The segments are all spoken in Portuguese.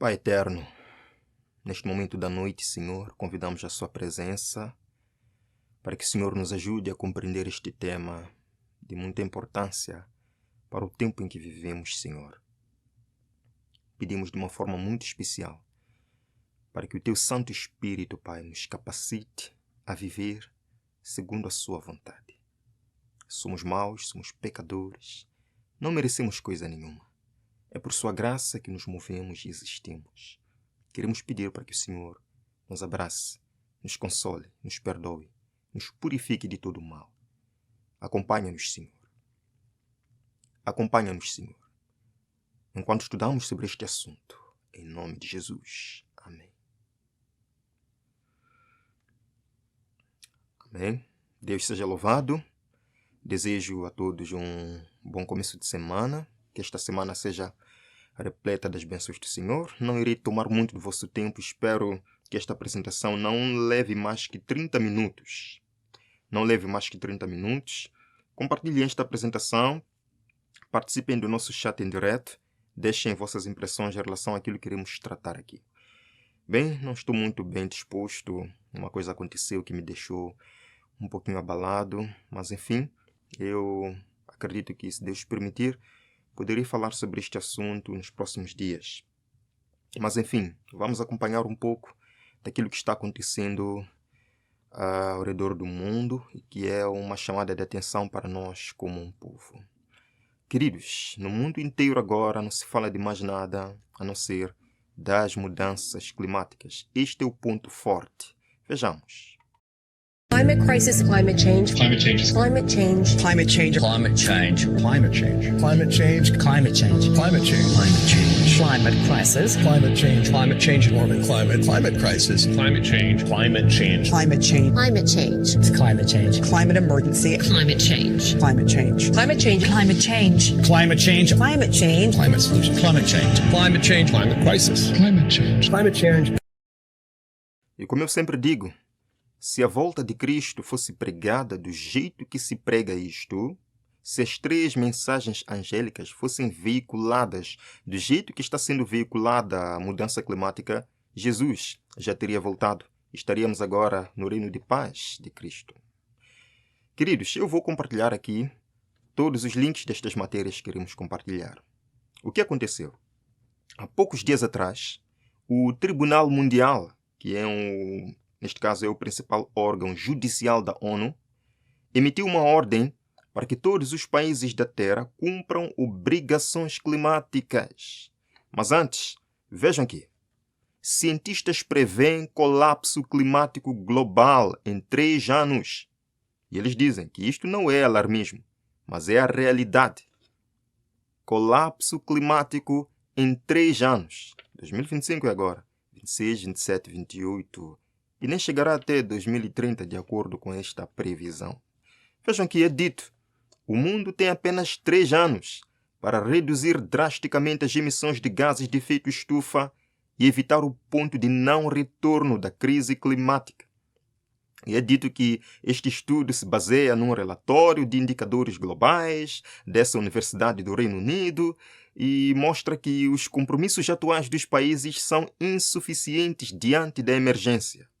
Pai eterno, neste momento da noite, Senhor, convidamos a Sua presença para que o Senhor nos ajude a compreender este tema de muita importância para o tempo em que vivemos, Senhor. Pedimos de uma forma muito especial para que o Teu Santo Espírito, Pai, nos capacite a viver segundo a Sua vontade. Somos maus, somos pecadores, não merecemos coisa nenhuma. É por Sua graça que nos movemos e existimos. Queremos pedir para que o Senhor nos abrace, nos console, nos perdoe, nos purifique de todo o mal. Acompanha-nos, Senhor. Acompanha-nos, Senhor, enquanto estudamos sobre este assunto. Em nome de Jesus. Amém. Amém. Deus seja louvado. Desejo a todos um bom começo de semana. Que esta semana seja repleta das bênçãos do Senhor. Não irei tomar muito do vosso tempo. Espero que esta apresentação não leve mais que 30 minutos. Não leve mais que 30 minutos. Compartilhem esta apresentação. Participem do nosso chat em direto. Deixem vossas impressões em relação àquilo que iremos tratar aqui. Bem, não estou muito bem disposto. Uma coisa aconteceu que me deixou um pouquinho abalado. Mas enfim, eu acredito que, se Deus permitir, poderei falar sobre este assunto nos próximos dias. Mas enfim, vamos acompanhar um pouco daquilo que está acontecendo ao redor do mundo e que é uma chamada de atenção para nós como um povo. Queridos, no mundo inteiro agora não se fala de mais nada a não ser das mudanças climáticas. Este é o ponto forte. Vejamos. Climate crisis, climate change, Climate change. climate change, Climate change. Climate change. Climate change. Climate change. Climate change. Climate change. Climate change. climate crisis, Climate change. Climate change. Warming climate. Climate crisis. Climate change. Climate change. Climate change. climate change, It's climate change. Climate emergency. climate change, Climate change. climate change, climate change, Climate change. climate change, Climate solution. Climate change. Climate change. Climate crisis. Climate change. Climate change. E como eu sempre digo, se a volta de Cristo fosse pregada do jeito que se prega isto, se as 3 mensagens angélicas fossem veiculadas do jeito que está sendo veiculada a mudança climática, Jesus já teria voltado. Estaríamos agora no reino de paz de Cristo. Queridos, eu vou compartilhar aqui todos os links destas matérias que iremos compartilhar. O que aconteceu? Há poucos dias atrás, o Tribunal Mundial, que neste caso é o principal órgão judicial da ONU, emitiu uma ordem para que todos os países da Terra cumpram obrigações climáticas. Mas antes, vejam aqui. Cientistas prevêem colapso climático global em 3 anos. E eles dizem que isto não é alarmismo, mas é a realidade. Colapso climático em 3 anos. 2025 é agora. 26, 27, 28... e nem chegará até 2030, de acordo com esta previsão. Vejam que é dito, o mundo tem apenas 3 anos para reduzir drasticamente as emissões de gases de efeito estufa e evitar o ponto de não retorno da crise climática. E é dito que este estudo se baseia num relatório de indicadores globais dessa Universidade do Reino Unido e mostra que os compromissos atuais dos países são insuficientes diante da emergência.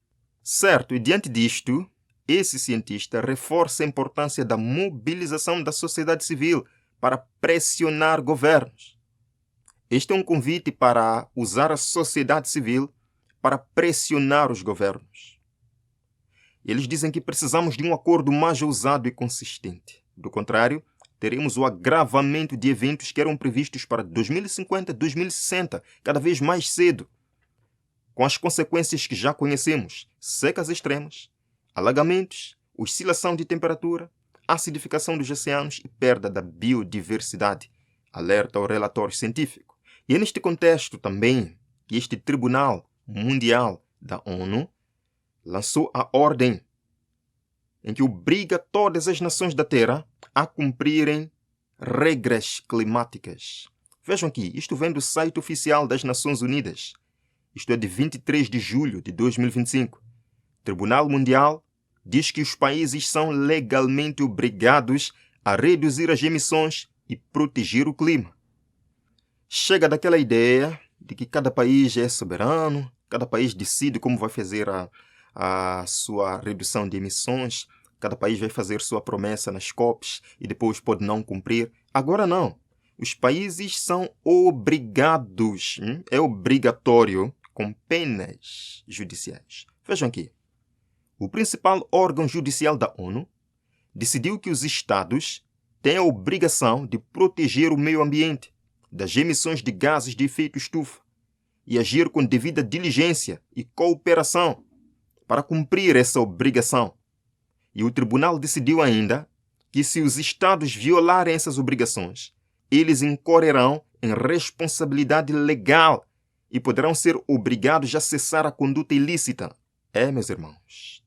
Certo, e diante disto, esse cientista reforça a importância da mobilização da sociedade civil para pressionar governos. Este é um convite para usar a sociedade civil para pressionar os governos. Eles dizem que precisamos de um acordo mais ousado e consistente. Do contrário, teremos o agravamento de eventos que eram previstos para 2050, 2060, cada vez mais cedo, com as consequências que já conhecemos: secas extremas, alagamentos, oscilação de temperatura, acidificação dos oceanos e perda da biodiversidade, alerta o relatório científico. E é neste contexto também que este Tribunal Mundial da ONU lançou a ordem em que obriga todas as nações da Terra a cumprirem regras climáticas. Vejam aqui, isto vem do site oficial das Nações Unidas. Isto é de 23 de julho de 2025. O Tribunal Mundial diz que os países são legalmente obrigados a reduzir as emissões e proteger o clima. Chega daquela ideia de que cada país é soberano, cada país decide como vai fazer a sua redução de emissões, cada país vai fazer sua promessa nas COPs e depois pode não cumprir. Agora não. Os países são obrigados, é obrigatório, com penas judiciais. Vejam aqui. O principal órgão judicial da ONU decidiu que os Estados têm a obrigação de proteger o meio ambiente das emissões de gases de efeito estufa e agir com devida diligência e cooperação para cumprir essa obrigação. E o tribunal decidiu ainda que se os Estados violarem essas obrigações, eles incorrerão em responsabilidade legal e poderão ser obrigados a cessar a conduta ilícita. Meus irmãos,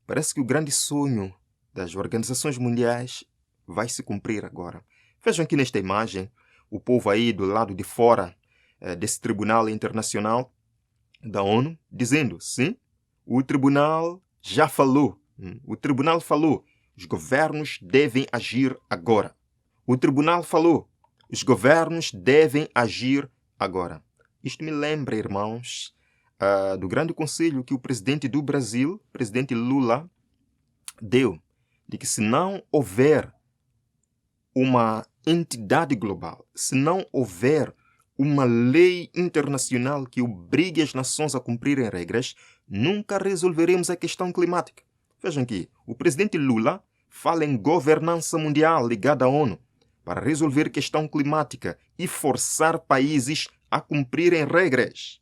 parece que o grande sonho das organizações mundiais vai se cumprir agora. Vejam aqui nesta imagem o povo aí do lado de fora desse tribunal internacional da ONU, dizendo, sim, o tribunal já falou. O tribunal falou, os governos devem agir agora. O tribunal falou, os governos devem agir agora. Isto me lembra, irmãos, do grande conselho que o presidente do Brasil, presidente Lula, deu, de que se não houver uma entidade global, se não houver uma lei internacional que obrigue as nações a cumprirem regras, nunca resolveremos a questão climática. Vejam aqui, o presidente Lula fala em governança mundial ligada à ONU para resolver a questão climática e forçar países a cumprirem regras.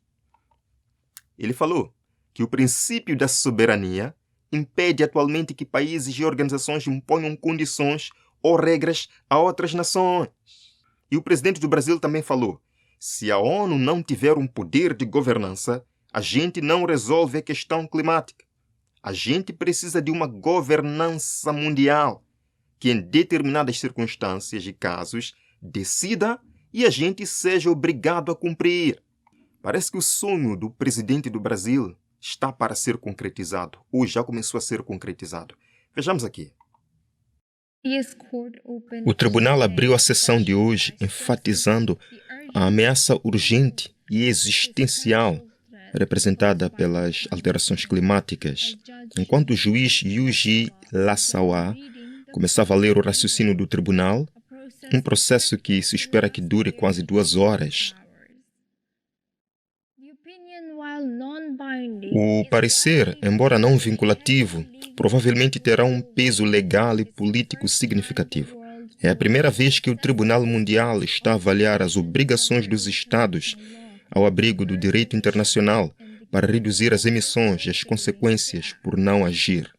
Ele falou que o princípio da soberania impede atualmente que países e organizações imponham condições ou regras a outras nações. E o presidente do Brasil também falou, se a ONU não tiver um poder de governança, a gente não resolve a questão climática. A gente precisa de uma governança mundial que em determinadas circunstâncias e casos decida e a gente seja obrigado a cumprir. Parece que o sonho do presidente do Brasil está para ser concretizado, ou já começou a ser concretizado. Vejamos aqui. O tribunal abriu a sessão de hoje enfatizando a ameaça urgente e existencial representada pelas alterações climáticas, enquanto o juiz Yuji Lasawa começava a ler o raciocínio do tribunal, um processo que se espera que dure quase 2 horas. O parecer, embora não vinculativo, provavelmente terá um peso legal e político significativo. É a primeira vez que o Tribunal Mundial está a avaliar as obrigações dos Estados ao abrigo do direito internacional para reduzir as emissões e as consequências por não agir.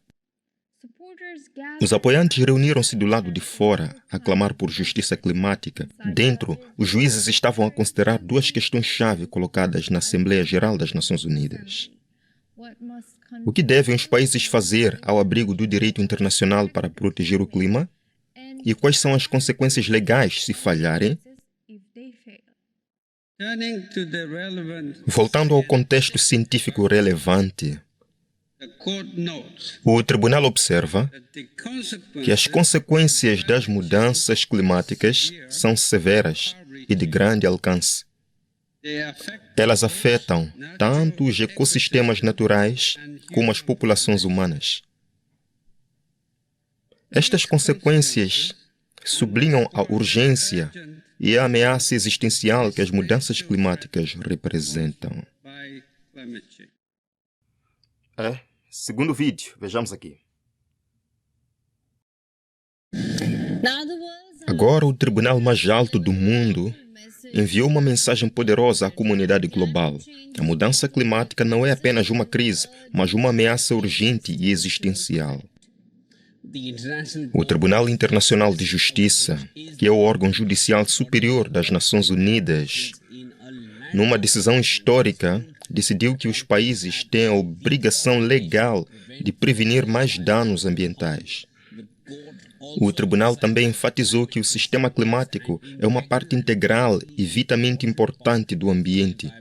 Os apoiantes reuniram-se do lado de fora a clamar por justiça climática. Dentro, os juízes estavam a considerar 2 questões-chave colocadas na Assembleia Geral das Nações Unidas. O que devem os países fazer ao abrigo do direito internacional para proteger o clima? E quais são as consequências legais se falharem? Voltando ao contexto científico relevante, o tribunal observa que as consequências das mudanças climáticas são severas e de grande alcance. Elas afetam tanto os ecossistemas naturais como as populações humanas. Estas consequências sublinham a urgência e a ameaça existencial que as mudanças climáticas representam. Segundo vídeo, vejamos aqui. Agora o tribunal mais alto do mundo enviou uma mensagem poderosa à comunidade global. A mudança climática não é apenas uma crise, mas uma ameaça urgente e existencial. O Tribunal Internacional de Justiça, que é o órgão judicial superior das Nações Unidas, numa decisão histórica, decidiu que os países têm a obrigação legal de prevenir mais danos ambientais. O tribunal também enfatizou que o sistema climático é uma parte integral e vitalmente importante do ambiente,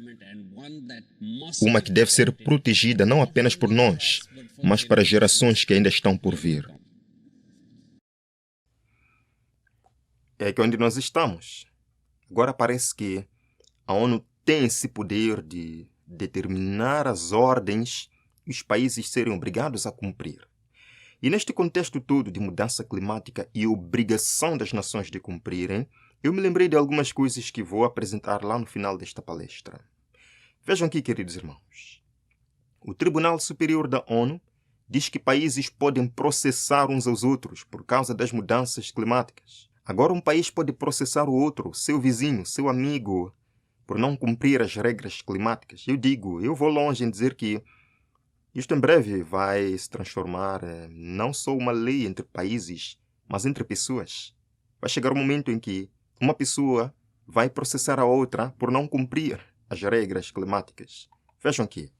uma que deve ser protegida não apenas por nós, mas para gerações que ainda estão por vir. É aqui onde nós estamos. Agora parece que a ONU tem esse poder de determinar as ordens que os países serem obrigados a cumprir. E neste contexto todo de mudança climática e obrigação das nações de cumprirem, eu me lembrei de algumas coisas que vou apresentar lá no final desta palestra. Vejam aqui, queridos irmãos. O Tribunal Superior da ONU diz que países podem processar uns aos outros por causa das mudanças climáticas. Agora um país pode processar o outro, seu vizinho, seu amigo, por não cumprir as regras climáticas. Eu vou longe em dizer que isto em breve vai se transformar não só uma lei entre países, mas entre pessoas. Vai chegar um momento em que uma pessoa vai processar a outra por não cumprir as regras climáticas. Vejam aqui.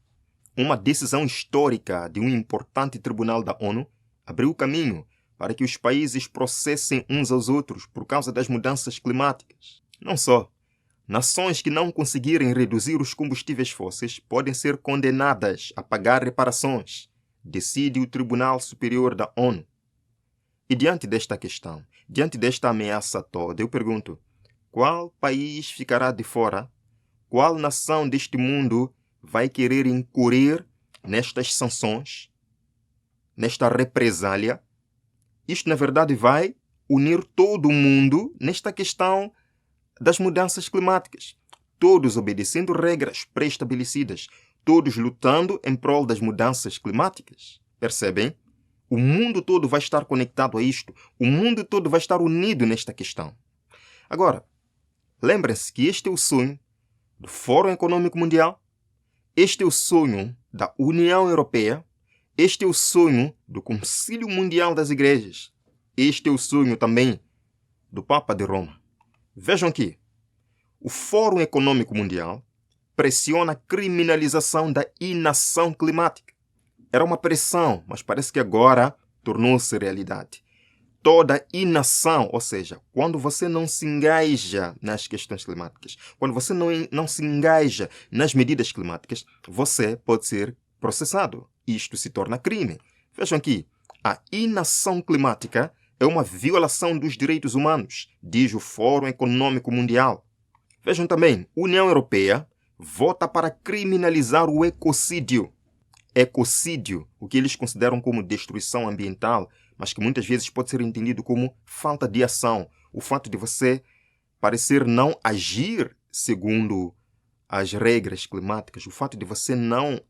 Uma decisão histórica de um importante tribunal da ONU abriu o caminho para que os países processem uns aos outros por causa das mudanças climáticas. Não só. Nações que não conseguirem reduzir os combustíveis fósseis podem ser condenadas a pagar reparações, decide o Tribunal Superior da ONU. E diante desta questão, diante desta ameaça toda, eu pergunto, qual país ficará de fora? Qual nação deste mundo vai querer incorrer nestas sanções, nesta represália? Isto, na verdade, vai unir todo o mundo nesta questão das mudanças climáticas. Todos obedecendo regras pré-estabelecidas, todos lutando em prol das mudanças climáticas. Percebem? O mundo todo vai estar conectado a isto. O mundo todo vai estar unido nesta questão. Agora, lembrem-se que este é o sonho do Fórum Econômico Mundial, este é o sonho da União Europeia, este é o sonho do Concílio Mundial das Igrejas, este é o sonho também do Papa de Roma. Vejam aqui, o Fórum Econômico Mundial pressiona a criminalização da inação climática. Era uma pressão, mas parece que agora tornou-se realidade. Toda inação, ou seja, quando você não se engaja nas questões climáticas, quando você não se engaja nas medidas climáticas, você pode ser processado. Isto se torna crime. Vejam aqui, a inação climática é uma violação dos direitos humanos, diz o Fórum Econômico Mundial. Vejam também, a União Europeia vota para criminalizar o ecocídio. Ecocídio, o que eles consideram como destruição ambiental, mas que muitas vezes pode ser entendido como falta de ação. O fato de você parecer não agir segundo as regras climáticas, o fato de você não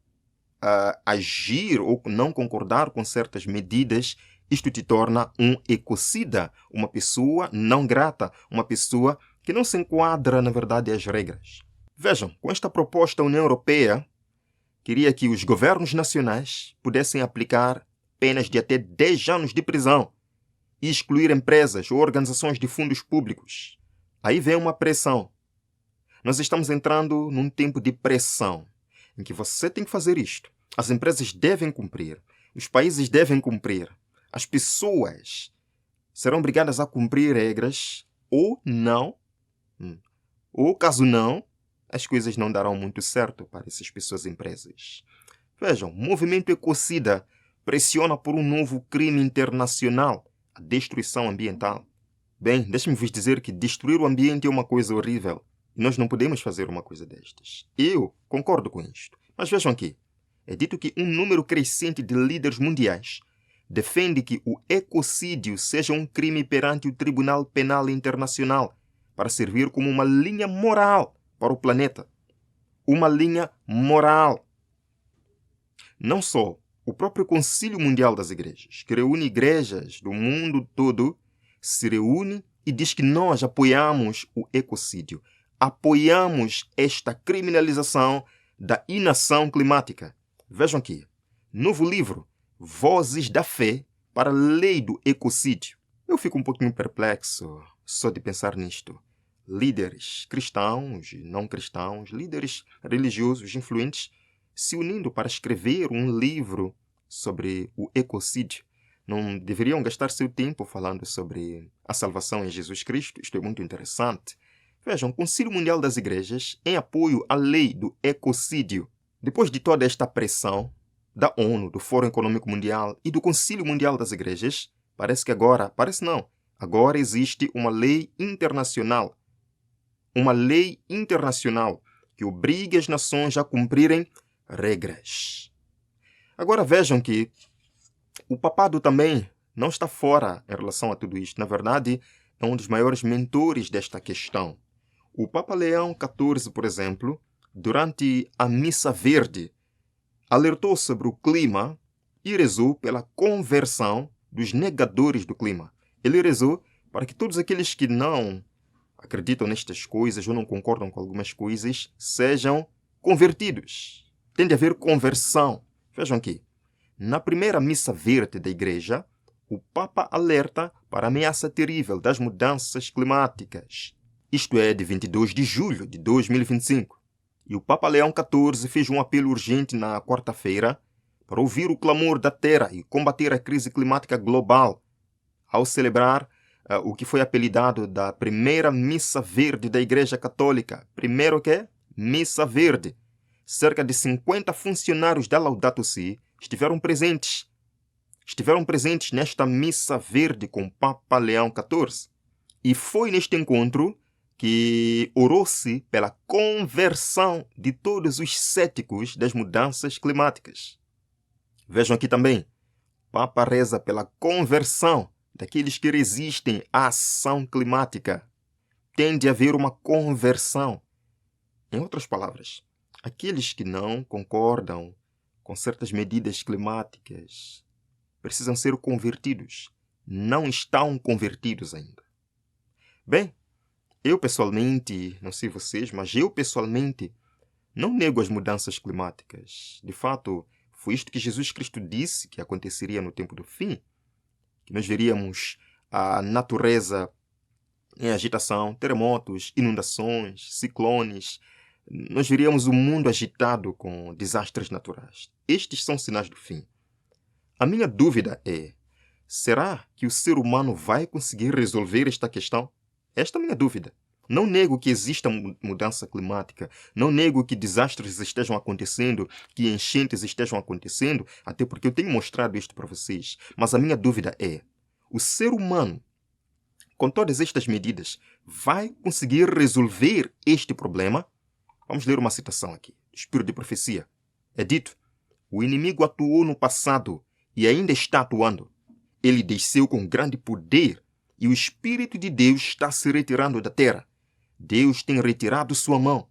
agir ou não concordar com certas medidas, isto te torna um ecocida, uma pessoa não grata, uma pessoa que não se enquadra, na verdade, às regras. Vejam, com esta proposta, a União Europeia queria que os governos nacionais pudessem aplicar penas de até 10 anos de prisão e excluir empresas ou organizações de fundos públicos. Aí vem uma pressão. Nós estamos entrando num tempo de pressão, em que você tem que fazer isto. As empresas devem cumprir, os países devem cumprir, as pessoas serão obrigadas a cumprir regras ou não, ou caso não, as coisas não darão muito certo para essas pessoas e empresas. Vejam, o movimento ecocida pressiona por um novo crime internacional, a destruição ambiental. Bem, deixe-me vos dizer que destruir o ambiente é uma coisa horrível. E nós não podemos fazer uma coisa destas. Eu concordo com isto. Mas vejam aqui, é dito que um número crescente de líderes mundiais defende que o ecocídio seja um crime perante o Tribunal Penal Internacional para servir como uma linha moral para o planeta. Uma linha moral. Não só o próprio Concílio Mundial das Igrejas, que reúne igrejas do mundo todo, se reúne e diz que nós apoiamos o ecocídio. Apoiamos esta criminalização da inação climática. Vejam aqui, novo livro, Vozes da Fé para a Lei do Ecocídio. Eu fico um pouquinho perplexo só de pensar nisto. Líderes cristãos e não cristãos, líderes religiosos influentes, se unindo para escrever um livro sobre o ecocídio. Não deveriam gastar seu tempo falando sobre a salvação em Jesus Cristo? Isto é muito interessante. Vejam, o Concílio Mundial das Igrejas em apoio à lei do ecocídio. Depois de toda esta pressão da ONU, do Fórum Econômico Mundial e do Concílio Mundial das Igrejas, parece que agora existe uma lei internacional. Uma lei internacional que obrigue as nações a cumprirem regras. Agora vejam que o papado também não está fora em relação a tudo isto. Na verdade, é um dos maiores mentores desta questão. O Papa Leão XIV, por exemplo, durante a Missa Verde, alertou sobre o clima e rezou pela conversão dos negadores do clima. Ele rezou para que todos aqueles que não acreditam nestas coisas ou não concordam com algumas coisas sejam convertidos. Tem de haver conversão. Vejam aqui. Na primeira Missa Verde da Igreja, o Papa alerta para a ameaça terrível das mudanças climáticas. Isto é, de 22 de julho de 2025. E o Papa Leão XIV fez um apelo urgente na quarta-feira para ouvir o clamor da Terra e combater a crise climática global, ao celebrar o que foi apelidado da primeira Missa Verde da Igreja Católica. Primeiro o quê? Missa Verde. Cerca de 50 funcionários da Laudato Si estiveram presentes nesta Missa Verde com o Papa Leão XIV. E foi neste encontro que orou-se pela conversão de todos os céticos das mudanças climáticas. Vejam aqui também, o Papa reza pela conversão daqueles que resistem à ação climática. Tem de haver uma conversão. Em outras palavras, aqueles que não concordam com certas medidas climáticas precisam ser convertidos. Não estão convertidos ainda. Bem, eu pessoalmente, não sei vocês, mas eu pessoalmente não nego as mudanças climáticas. De fato, foi isto que Jesus Cristo disse que aconteceria no tempo do fim, que nós veríamos a natureza em agitação, terremotos, inundações, ciclones. Nós veríamos o mundo agitado com desastres naturais. Estes são sinais do fim. A minha dúvida é, será que o ser humano vai conseguir resolver esta questão? Esta é a minha dúvida. Não nego que exista mudança climática, não nego que desastres estejam acontecendo, que enchentes estejam acontecendo, até porque eu tenho mostrado isto para vocês. Mas a minha dúvida é, o ser humano, com todas estas medidas, vai conseguir resolver este problema? Vamos ler uma citação aqui, Espírito de Profecia. É dito, o inimigo atuou no passado e ainda está atuando. Ele desceu com grande poder e o Espírito de Deus está se retirando da terra. Deus tem retirado sua mão.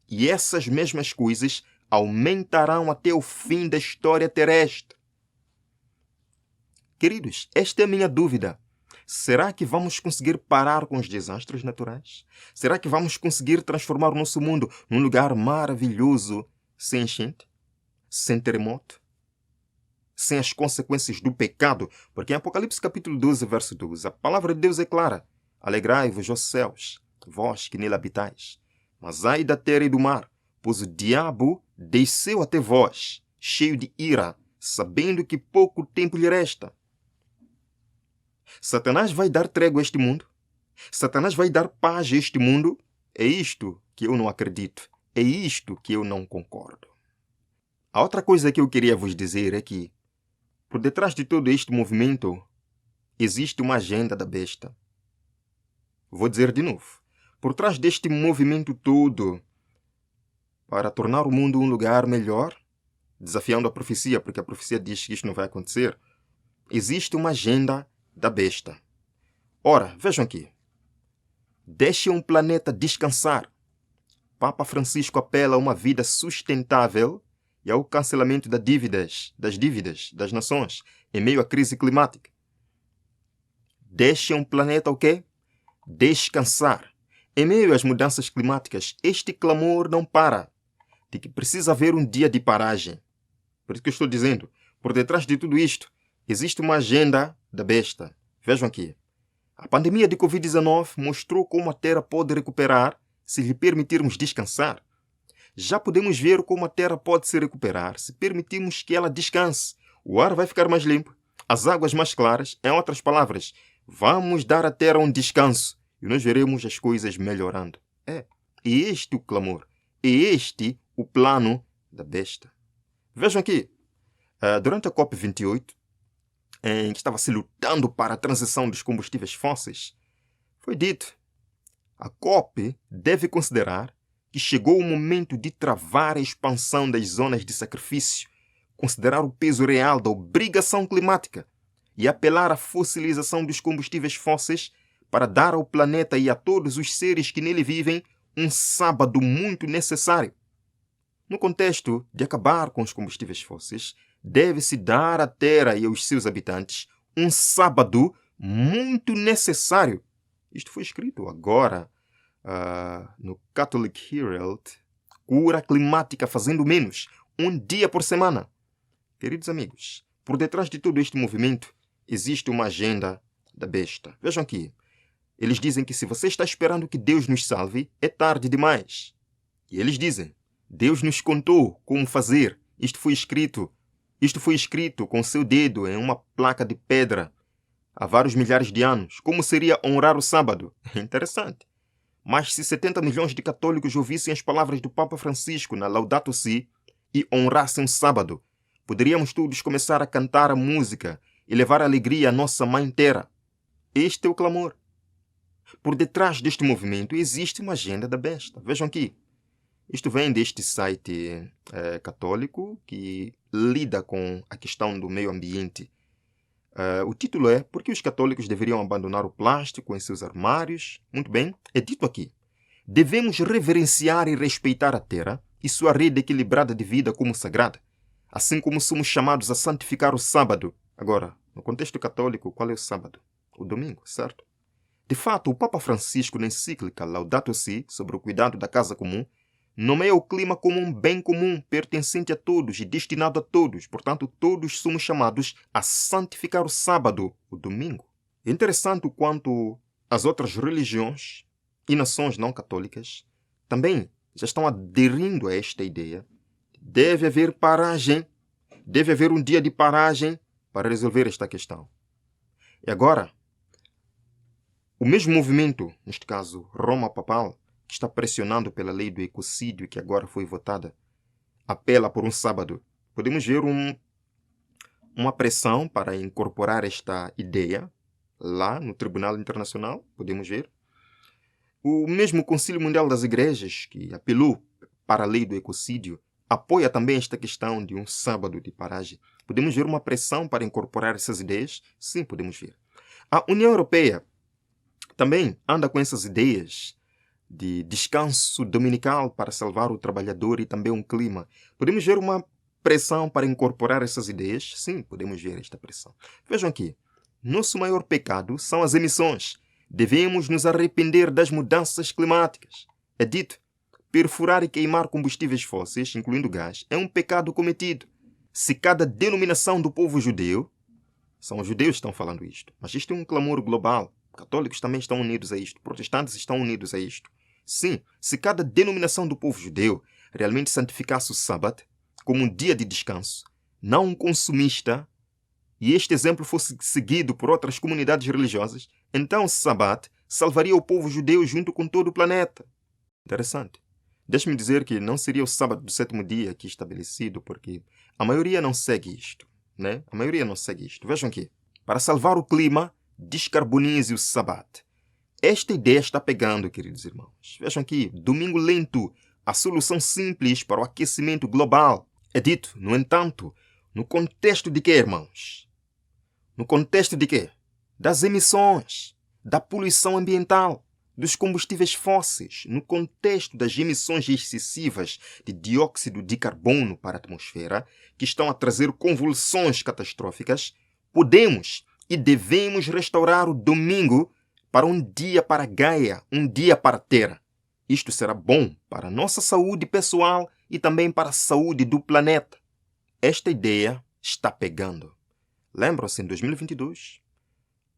E essas mesmas coisas aumentarão até o fim da história terrestre. Queridos, esta é a minha dúvida. Será que vamos conseguir parar com os desastres naturais? Será que vamos conseguir transformar o nosso mundo num lugar maravilhoso, sem enchente, sem terremoto, sem as consequências do pecado? Porque em Apocalipse capítulo 12, verso 12, a palavra de Deus é clara. Alegrai-vos, ó céus, vós que nele habitais. Mas ai da terra e do mar, pois o diabo desceu até vós, cheio de ira, sabendo que pouco tempo lhe resta. Satanás vai dar trégua a este mundo? Satanás vai dar paz a este mundo? É isto que eu não acredito. É isto que eu não concordo. A outra coisa que eu queria vos dizer é que, por detrás de todo este movimento, existe uma agenda da besta. Vou dizer de novo. Por trás deste movimento todo, para tornar o mundo um lugar melhor, desafiando a profecia, porque a profecia diz que isto não vai acontecer, existe uma agenda da besta. Ora, vejam aqui. Deixe um planeta descansar. Papa Francisco apela a uma vida sustentável e ao cancelamento das dívidas das nações em meio à crise climática. Deixe um planeta o quê? Descansar. Em meio às mudanças climáticas, este clamor não para. De que precisa haver um dia de paragem. Por isso que eu estou dizendo, por detrás de tudo isto, existe uma agenda da besta. Vejam aqui. A pandemia de Covid-19 mostrou como a Terra pode recuperar se lhe permitirmos descansar. Já podemos ver como a Terra pode se recuperar se permitirmos que ela descanse. O ar vai ficar mais limpo, as águas mais claras. Em outras palavras, vamos dar à Terra um descanso e nós veremos as coisas melhorando. É este o clamor. É este o plano da besta. Vejam aqui. Durante a COP28, em que estava se lutando para a transição dos combustíveis fósseis, foi dito: a COP deve considerar que chegou o momento de travar a expansão das zonas de sacrifício, considerar o peso real da obrigação climática e apelar à fossilização dos combustíveis fósseis para dar ao planeta e a todos os seres que nele vivem um sábado muito necessário. No contexto de acabar com os combustíveis fósseis, deve-se dar à Terra e aos seus habitantes um sábado muito necessário. Isto foi escrito agora no Catholic Herald, cura climática fazendo menos, um dia por semana. Queridos amigos, por detrás de todo este movimento existe uma agenda da besta. Vejam aqui, eles dizem que se você está esperando que Deus nos salve, é tarde demais. E eles dizem, Deus nos contou como fazer. Isto foi escrito com seu dedo em uma placa de pedra há vários milhares de anos. Como seria honrar o sábado? É interessante. Mas se 70 milhões de católicos ouvissem as palavras do Papa Francisco na Laudato Si e honrassem o sábado, poderíamos todos começar a cantar a música e levar alegria à nossa Mãe Terra. Este é o clamor. Por detrás deste movimento existe uma agenda da besta. Vejam aqui. Isto vem deste site católico que lida com a questão do meio ambiente. O título é Por que os católicos deveriam abandonar o plástico em seus armários? Muito bem, é dito aqui. Devemos reverenciar e respeitar a terra e sua rede equilibrada de vida como sagrada, assim como somos chamados a santificar o sábado. Agora, no contexto católico, qual é o sábado? O domingo, certo? De fato, o Papa Francisco, na encíclica Laudato Si, sobre o cuidado da casa comum, nomeia o clima como um bem comum, pertencente a todos e destinado a todos. Portanto, todos somos chamados a santificar o sábado, o domingo. É interessante o quanto as outras religiões e nações não católicas também já estão aderindo a esta ideia. Deve haver paragem, deve haver um dia de paragem para resolver esta questão. E agora, o mesmo movimento, neste caso Roma Papal, que está pressionando pela lei do ecocídio que agora foi votada, apela por um sábado. Podemos ver uma pressão para incorporar esta ideia lá no Tribunal Internacional, podemos ver. O mesmo Concílio Mundial das Igrejas, que apelou para a lei do ecocídio, apoia também esta questão de um sábado de paragem. Podemos ver uma pressão para incorporar essas ideias? Sim, podemos ver. A União Europeia também anda com essas ideias de descanso dominical para salvar o trabalhador e também um clima. Podemos ver uma pressão para incorporar essas ideias? Sim, podemos ver esta pressão. Vejam aqui, nosso maior pecado são as emissões. Devemos nos arrepender das mudanças climáticas. É dito, perfurar e queimar combustíveis fósseis, incluindo gás, é um pecado cometido. Se cada denominação do povo judeu, são os judeus que estão falando isto, mas isto é um clamor global. Católicos também estão unidos a isto, protestantes estão unidos a isto. Sim, se cada denominação do povo judeu realmente santificasse o sábado como um dia de descanso, não um consumista, e este exemplo fosse seguido por outras comunidades religiosas, então o sábado salvaria o povo judeu junto com todo o planeta. Interessante. Deixe-me dizer que não seria o sábado do sétimo dia aqui estabelecido, porque a maioria não segue isto, né? A maioria não segue isto. Vejam aqui. Para salvar o clima, descarbonize o sábado. Esta ideia está pegando, queridos irmãos. Vejam aqui, domingo lento, a solução simples para o aquecimento global. É dito, no entanto, no contexto de quê, irmãos? No contexto de quê? Das emissões, da poluição ambiental, dos combustíveis fósseis, no contexto das emissões excessivas de dióxido de carbono para a atmosfera, que estão a trazer convulsões catastróficas, podemos e devemos restaurar o domingo para um dia para Gaia, um dia para a Terra. Isto será bom para a nossa saúde pessoal e também para a saúde do planeta. Esta ideia está pegando. Lembram-se em 2022,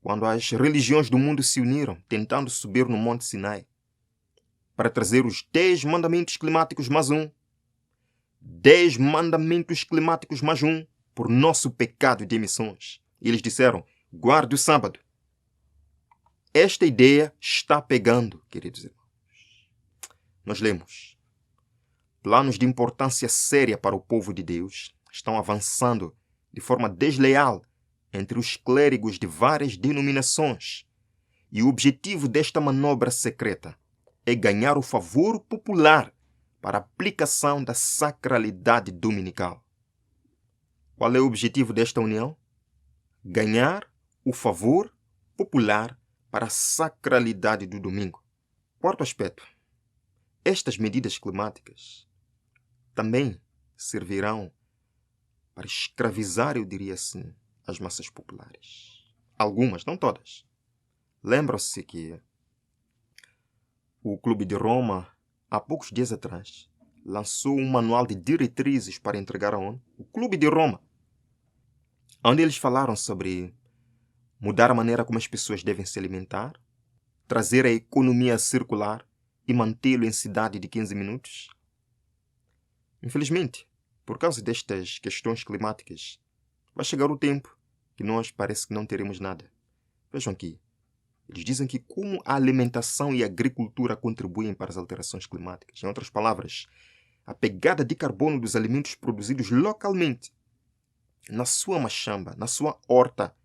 quando as religiões do mundo se uniram, tentando subir no Monte Sinai, para trazer os 10 mandamentos climáticos mais um. 10 mandamentos climáticos mais um, por nosso pecado de emissões. E eles disseram, guarde o sábado. Esta ideia está pegando, queridos irmãos. Nós lemos. Planos de importância séria para o povo de Deus estão avançando de forma desleal entre os clérigos de várias denominações. E o objetivo desta manobra secreta é ganhar o favor popular para a aplicação da sacralidade dominical. Qual é o objetivo desta união? Ganhar o favor popular para a sacralidade do domingo. Quarto aspecto. Estas medidas climáticas também servirão para escravizar, eu diria assim, as massas populares. Algumas, não todas. Lembram-se que o Clube de Roma, há poucos dias atrás, lançou um manual de diretrizes para entregar à ONU, o Clube de Roma, onde eles falaram sobre mudar a maneira como as pessoas devem se alimentar, trazer a economia circular e mantê-lo em cidade de 15 minutos. Infelizmente, por causa destas questões climáticas, vai chegar o tempo que nós parece que não teremos nada. Vejam aqui, eles dizem que como a alimentação e a agricultura contribuem para as alterações climáticas. Em outras palavras, a pegada de carbono dos alimentos produzidos localmente, na sua machamba, na sua horta,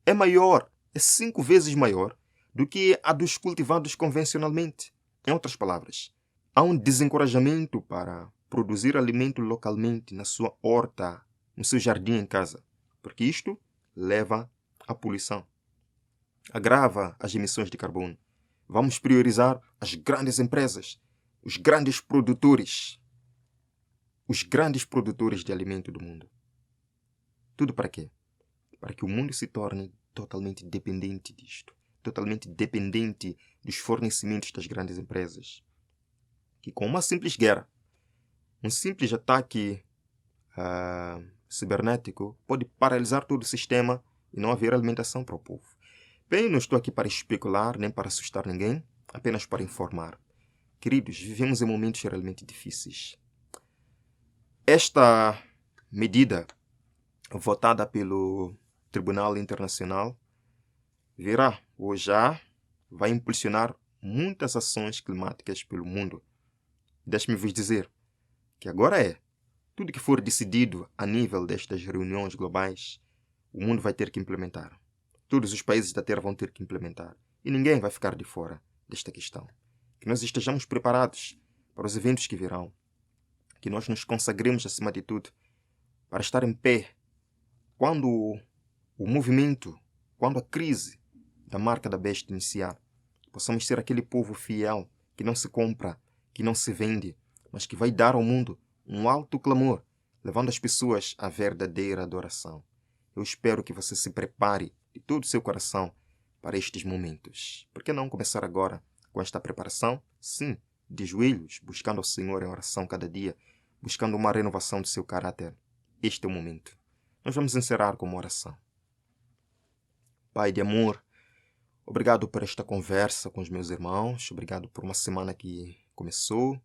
é maior, é 5 vezes maior do que a dos cultivados convencionalmente. Em outras palavras, há um desencorajamento para produzir alimento localmente na sua horta, no seu jardim em casa, porque isto leva à poluição, agrava as emissões de carbono. Vamos priorizar as grandes empresas, os grandes produtores de alimento do mundo. Tudo para quê? Para que o mundo se torne totalmente dependente disto, totalmente dependente dos fornecimentos das grandes empresas, que com uma simples guerra, um simples ataque cibernético pode paralisar todo o sistema e não haver alimentação para o povo. Bem, não estou aqui para especular, nem para assustar ninguém, apenas para informar. Queridos, vivemos em momentos realmente difíceis. Esta medida, votada pelo Tribunal Internacional, virá ou já vai impulsionar muitas ações climáticas pelo mundo. Deixe-me vos dizer que agora tudo que for decidido a nível destas reuniões globais, o mundo vai ter que implementar. Todos os países da Terra vão ter que implementar. E ninguém vai ficar de fora desta questão. Que nós estejamos preparados para os eventos que virão. Que nós nos consagremos, acima de tudo, para estar em pé quando o movimento, quando a crise da marca da besta iniciar. Possamos ser aquele povo fiel que não se compra, que não se vende, mas que vai dar ao mundo um alto clamor, levando as pessoas à verdadeira adoração. Eu espero que você se prepare de todo o seu coração para estes momentos. Por que não começar agora com esta preparação? Sim, de joelhos, buscando ao Senhor em oração cada dia, buscando uma renovação do seu caráter. Este é o momento. Nós vamos encerrar com uma oração. Pai de amor, obrigado por esta conversa com os meus irmãos, obrigado por uma semana que começou.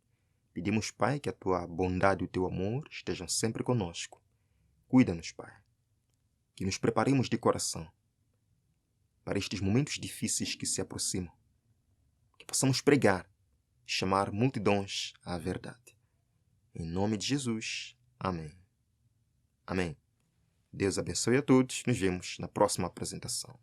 Pedimos, Pai, que a Tua bondade e o Teu amor estejam sempre conosco. Cuida-nos, Pai, que nos preparemos de coração para estes momentos difíceis que se aproximam, que possamos pregar e chamar multidões à verdade. Em nome de Jesus. Amém. Amém. Deus abençoe a todos. Nos vemos na próxima apresentação.